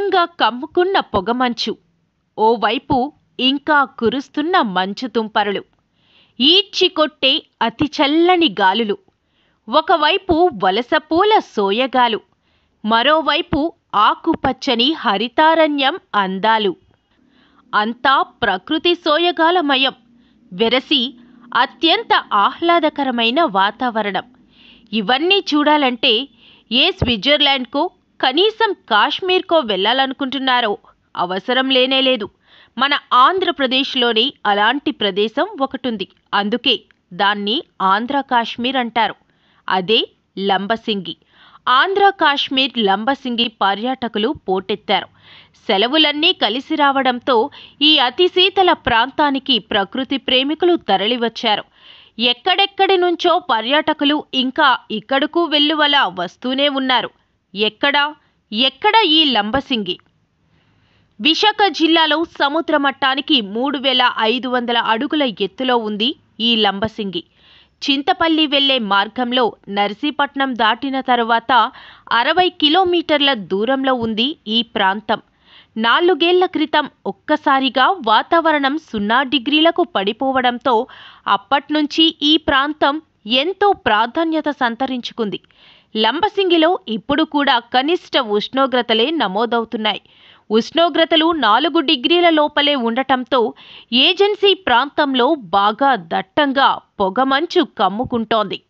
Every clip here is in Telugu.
దట్టంగా కమ్ముకున్న పొగమంచు, ఓవైపు ఇంకా కురుస్తున్న మంచు తుంపరులు, ఈడ్చి కొట్టే అతి చల్లని గాలులు, ఒకవైపు వలసపూల సోయగాలు, మరోవైపు ఆకుపచ్చని హరితారణ్యం అందాలు. అంతా ప్రకృతి సోయగాలమయం, వెరసి అత్యంత ఆహ్లాదకరమైన వాతావరణం. ఇవన్నీ చూడాలంటే ఏ స్విట్జర్లాండ్కో కనీసం కాశ్మీర్కో వెళ్ళాలనుకుంటున్నారో అవసరం లేనేలేదు. మన ఆంధ్రప్రదేశ్లోని అలాంటి ప్రదేశం ఒకటుంది. అందుకే దాన్ని ఆంధ్ర కాశ్మీర్ అంటారు. అదే లంబసింగి. ఆంధ్ర కాశ్మీర్ లంబసింగి పర్యాటకులు పోటెత్తారు. సెలవులన్నీ కలిసి రావడంతో ఈ అతి శీతల ప్రాంతానికి ప్రకృతి ప్రేమికులు తరలివచ్చారు. ఎక్కడెక్కడి నుంచో పర్యాటకులు ఇంకా ఇక్కడకు వెల్లువలా వస్తూనే ఉన్నారు. ఎక్కడ ఈ లంబసింగి? విశాఖ జిల్లాలో సముద్ర మట్టానికి 3500 అడుగుల ఎత్తులో ఉంది ఈ లంబసింగి. చింతపల్లి వెళ్లే మార్గంలో నర్సీపట్నం దాటిన తరువాత 60 కిలోమీటర్ల దూరంలో ఉంది ఈ ప్రాంతం. 4 ఏళ్ల క్రితం ఒక్కసారిగా వాతావరణం 0 డిగ్రీలకు పడిపోవడంతో అప్పట్నుంచి ఈ ప్రాంతం ఎంతో ప్రాధాన్యత సంతరించుకుంది. లంబసింగిలో ఇప్పుడు కూడా కనిష్ట ఉష్ణోగ్రతలే నమోదవుతున్నాయి. ఉష్ణోగ్రతలు 4 డిగ్రీల లోపలే ఉండటంతో ఏజెన్సీ ప్రాంతంలో బాగా దట్టంగా పొగమంచు కమ్ముకుంటోంది.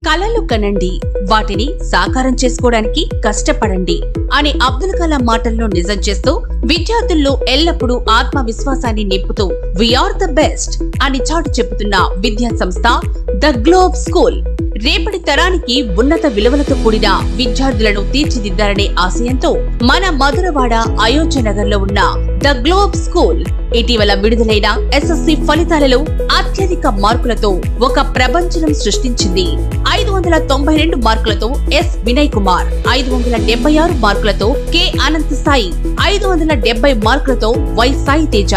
కలలు కనండి, వాటిని సాకారం చేసుకోవడానికి కష్టపడండి అని అబ్దుల్ కలాం మాటల్లో నిజం చేస్తూ విద్యార్థుల్లో ఎల్లప్పుడూ ఆత్మవిశ్వాసాన్ని నింపుతూ వీఆర్ ద బెస్ట్ అని చాటు చెబుతున్న విద్యా సంస్థ ద గ్లోబ్ స్కూల్. రేపటి తరానికి ఉన్నత విలువలతో కూడిన విద్యార్థులను తీర్చిదిద్దారనే ఆశయంతో మన మధురవాడ అయోధ్యనగర్ లో ఉన్న ద గ్లోబ్ స్కూల్ ఇటీవల విడుదలైన ఎస్ఎస్సి ఫలితాలలో అత్యధిక మార్కులతో ఒక ప్రపంచం సృష్టించింది. 592 మార్కులతో ఎస్ వినయ్ కుమార్, 576 మార్కులతో కె అనంత్ సాయి, 570 మార్కులతో వై సాయి తేజ.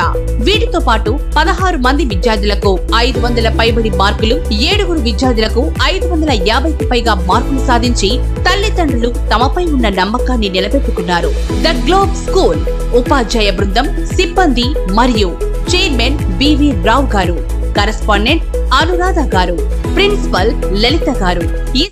వీటితో పాటు 16 మంది విద్యార్థులకు 500 పైబడి మార్కులు, 7 విద్యార్థులకు 550కి పైగా మార్కులు సాధించి తల్లిదండ్రులు తమపై ఉన్న నమ్మకాన్ని నిలబెట్టుకున్నారు. ద గ్లోబ్ స్కూల్ ఉపాధ్యాయ బృందం, సిబ్బంది మరియు చైర్మన్ బివి రావు గారు, కరెస్పాండెంట్ అనురాధ గారు, ప్రిన్సిపల్ లలిత గారు.